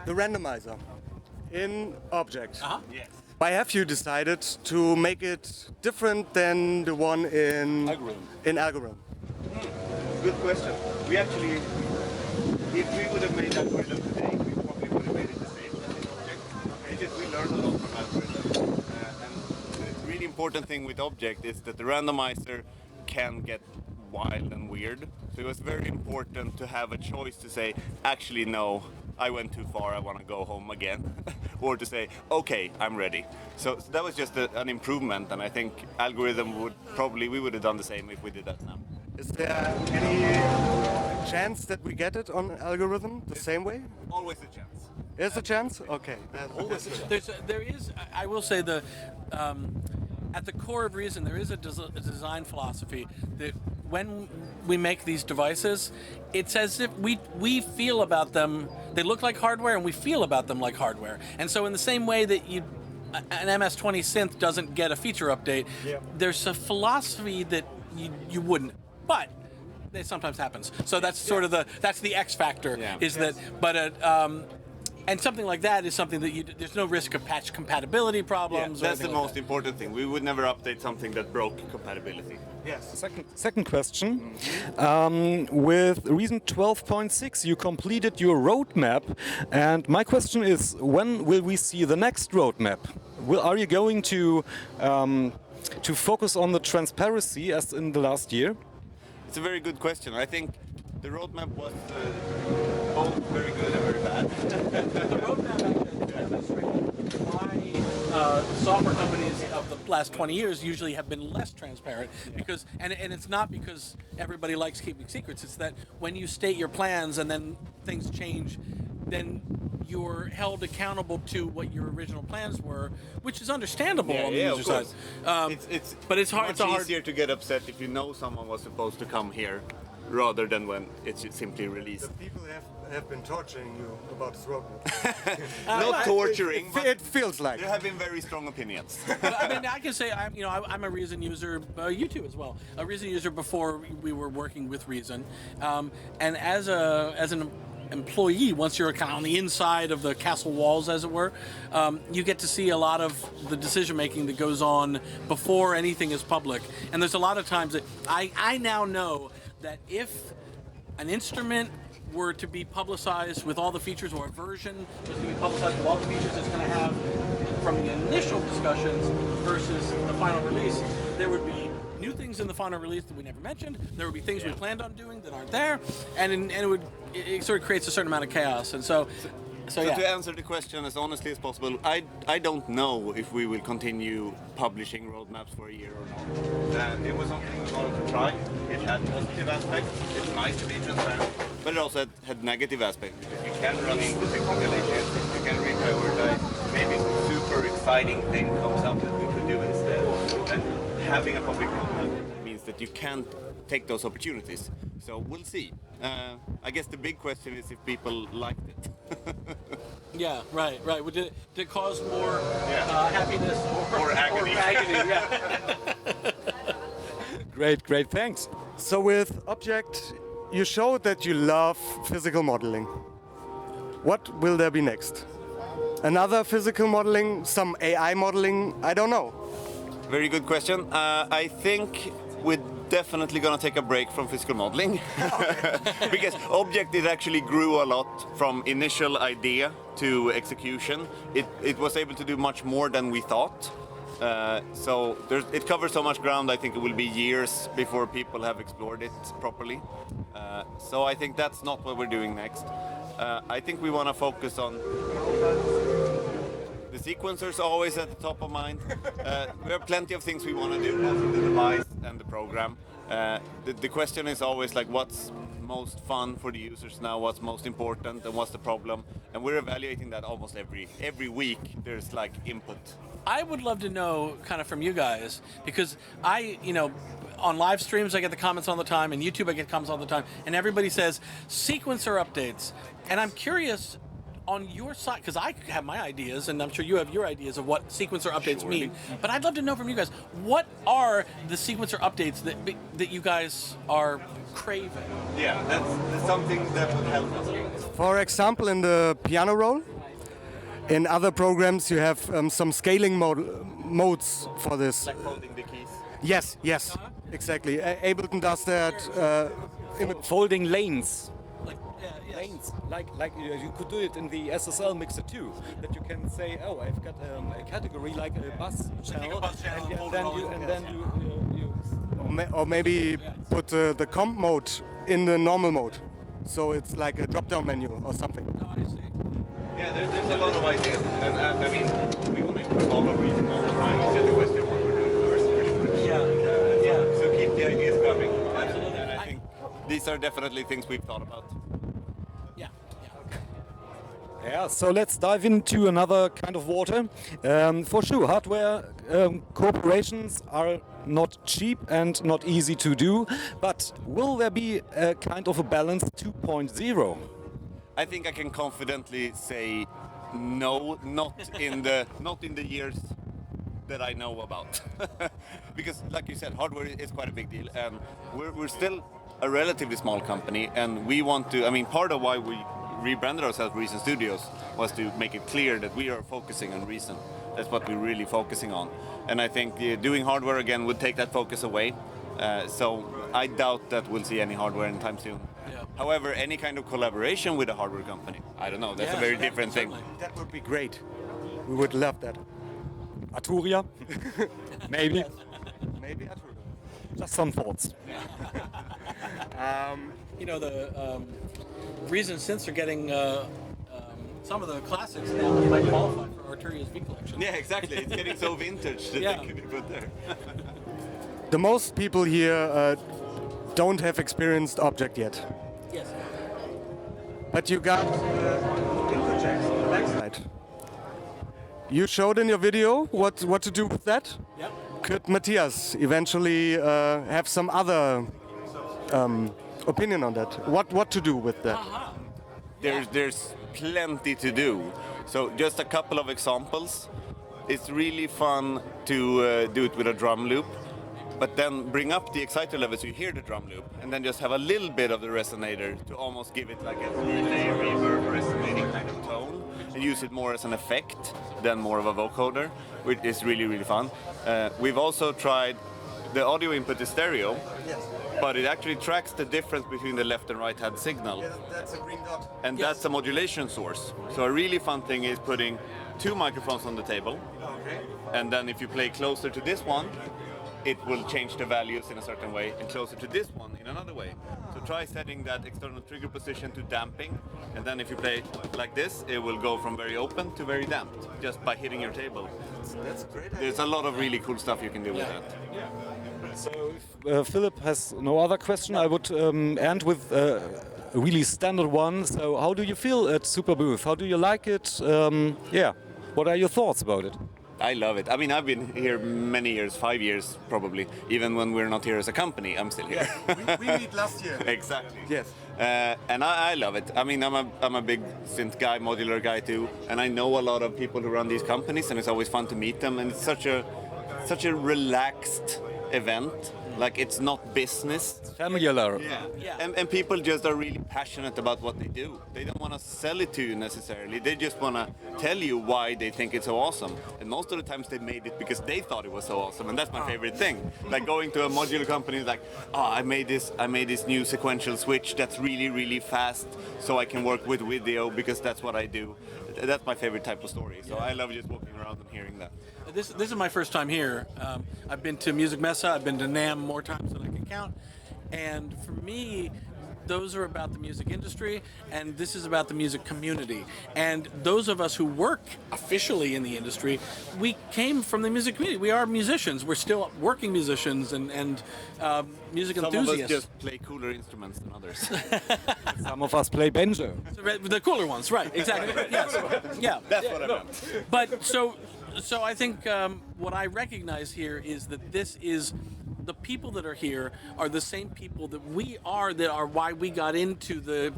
The randomizer in Object. Yes. Why have you decided to make it different than the one in algorithm? Good question. We actually, if we would have made algorithm today, we probably would have made it the same as in Object. It's just we learned a lot from algorithm. And the really important thing with Object is that the randomizer can get wild and weird. So it was very important to have a choice to say, actually no, I went too far, I want to go home again. Or to say, okay, I'm ready. So that was just an improvement, and I think algorithm we would have done the same if we did that now. Is there any chance that we get it on algorithm the same way? Always a chance. Is a chance? Okay. Always a chance. There is. I will say at the core of Reason, there is a design philosophy that when we make these devices, it's as if we feel about them. They look like hardware, and we feel about them like hardware. And so, in the same way that an MS-20 synth doesn't get a feature update, there's a philosophy that you wouldn't. But it sometimes happens. So that's sort of that's the X factor. Yeah. Is that? But and something like that is something that there's no risk of patch compatibility problems. That's the most important thing. We would never update something that broke compatibility. Yes. Second question. With Reason 12.6, you completed your roadmap, and my question is, when will we see the next roadmap? Are you going to focus on the transparency as in the last year? It's a very good question. I think the roadmap was both very good and very bad. The roadmap actually demonstrated why software companies of the last 20 years usually have been less transparent, because and it's not because everybody likes keeping secrets. It's that when you state your plans and then things change, then you're held accountable to what your original plans were, which is understandable on the user side. But it's hard. It's easier to get upset if you know someone was supposed to come here, rather than when it's simply released. The people have been torturing you about this roadmap. Not torturing, but It feels like. there have been very strong opinions. But, I mean, I can say I'm a Reason user. You too as well. A Reason user before we were working with Reason, and as an employee, once you're kind of on the inside of the castle walls, as it were, you get to see a lot of the decision making that goes on before anything is public. And there's a lot of times that I now know that if an instrument were to be publicized with all the features, or a version was to be publicized with all the features it's going to have from the initial discussions versus the final release, there would be new things in the final release that we never mentioned. There would be things we planned on doing that aren't there, and it sort of creates a certain amount of chaos. And so yeah. To answer the question as honestly as possible, I don't know if we will continue publishing roadmaps for a year or not. It was something we wanted to try. It had positive aspects. It's nice to be transparent, but it also had negative aspects, because you can run into technical issues, you can reprioritize. Maybe some super exciting thing comes up that we could do instead. And having a public roadmap means that you can't take those opportunities. So we'll see. I guess the big question is if people liked it. Yeah, right. Did it cause more happiness or agony? Or agony, yeah. Great, thanks. So with Object, you showed that you love physical modeling. What will there be next? Another physical modeling, some AI modeling, I don't know. Very good question. I think we're definitely going to take a break from physical modeling. Because Object, it actually grew a lot from initial idea to execution. It was able to do much more than we thought. So it covers so much ground. I think it will be years before people have explored it properly. So I think that's not what we're doing next. I think we want to focus on the sequencers, always at the top of mind. There are plenty of things we want to do, both in the device and the program. The question is always like, what's most fun for the users now, what's most important, and what's the problem? And we're evaluating that almost every week. There's like input. I would love to know kind of from you guys, because on live streams I get the comments all the time, and YouTube I get comments all the time, and everybody says sequencer updates. And I'm curious, on your side, because I have my ideas, and I'm sure you have your ideas of what sequencer updates mean. But I'd love to know from you guys, what are the sequencer updates that you guys are craving? Yeah, that's something that would help us. For example, in the piano roll, in other programs you have some scaling modes for this. Like folding the keys. Yes, yes, exactly. Ableton does that. Folding lanes. Like, yes. Lanes, like you could do it in the SSL mixer too. That you can say, oh, I've got a category like a bus channel, bus channel and fold it then all you in. and then you Or maybe put the comp mode in the normal mode, so it's like a drop-down menu or something. Oh, I see. Yeah, there's a lot of ideas, and I mean, we want to improve all of Reason all the time. It's just a question of what we're doing first, pretty much. Yeah. So keep the ideas coming. Absolutely. And I think these are definitely things we've thought about. Yeah. Yeah, so let's dive into another kind of water. For sure, hardware corporations are not cheap and not easy to do, but will there be a kind of a balance 2.0? I think I can confidently say no, not in the years that I know about, because like you said, hardware is quite a big deal, and we're still a relatively small company, and we want to. I mean, part of why we rebranded ourselves Reason Studios was to make it clear that we are focusing on Reason. That's what we're really focusing on, and I think doing hardware again would take that focus away. So I doubt that we'll see any hardware anytime soon. Yeah. However, any kind of collaboration with a hardware company, I don't know, that's a very different thing. Certainly. That would be great. We would love that. Arturia? Maybe. Maybe Arturo. Just some thoughts. You know, the Reason synths are getting some of the classics now that might qualify for Arturia's V collection. Yeah, exactly. It's getting so vintage that Yeah. they could be put there. The most people here don't have experienced Object yet. Yes. But you got interjects on the backside. You showed in your video what to do with that. Yep. Could Matthias eventually have some other opinion on that? What to do with that? There's plenty to do. So just a couple of examples. It's really fun to do it with a drum loop, but then bring up the exciter level so you hear the drum loop, and then just have a little bit of the resonator to almost give it like a relay reverb resonating kind of tone, and use it more as an effect than more of a vocoder, which is really, really fun. We've also tried, the audio input is stereo, but it actually tracks the difference between the left and right hand signal. That's a green dot. And that's a modulation source. So a really fun thing is putting two microphones on the table, and then if you play closer to this one, it will change the values in a certain way, and closer to this one in another way. So try setting that external trigger position to damping, and then if you play like this, it will go from very open to very damped, just by hitting your table. That's great. There's a lot of really cool stuff you can do with that. So if Philip has no other question, I would end with a really standard one. So how do you feel at Superbooth? How do you like it? Yeah, what are your thoughts about it? I love it. I mean, I've been here many years, 5 years probably. Even when we're not here as a company, I'm still here. we meet last year. Exactly. Yes. And I love it. I mean, I'm a big synth guy, modular guy too, and I know a lot of people who run these companies, and it's always fun to meet them. And it's such a relaxed event. Like, it's not business. Familiar. Yeah. And people just are really passionate about what they do. They don't want to sell it to you necessarily. They just want to tell you why they think it's so awesome. And most of the times they made it because they thought it was so awesome. And that's my favorite thing. Like going to a modular company, like, oh, I made this new sequential switch that's really, really fast, so I can work with video because that's what I do. That's my favorite type of story. So I love just walking around and hearing that. This is my first time here. I've been to Music Messe. I've been to NAMM more times than I can count. And for me, those are about the music industry, and this is about the music community. And those of us who work officially in the industry, we came from the music community. We are musicians. We're still working musicians and music Some enthusiasts. of us just play cooler instruments than others. Some of us play banjo. The cooler ones, right? Exactly. Yes. Yeah. That's what I meant. But so I think what I recognize here is that this is the people that are here are the same people that are why we got into the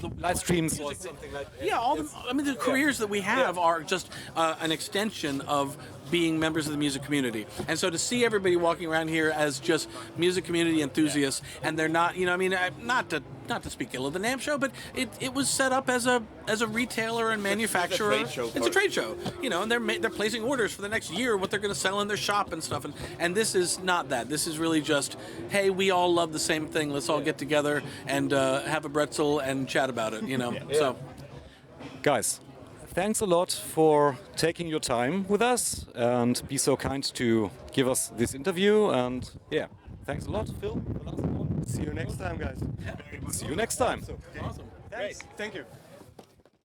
the live streams or music- something like that. Yeah, I mean, the careers that we have are just an extension of being members of the music community. And so to see everybody walking around here as just music community enthusiasts, and they're not, I mean, not to speak ill of the NAMM show, but it was set up as a retailer and manufacturer. It's a trade show, and they're placing orders for the next year, what they're going to sell in their shop and stuff. And this is not that. This is really just, hey, we all love the same thing. Let's all get together and have a pretzel and chat about it. So. Guys, thanks a lot for taking your time with us and be so kind to give us this interview. And yeah, thanks a lot, Phil. See you next time, guys. See you next time. Awesome. Thanks. Thank you.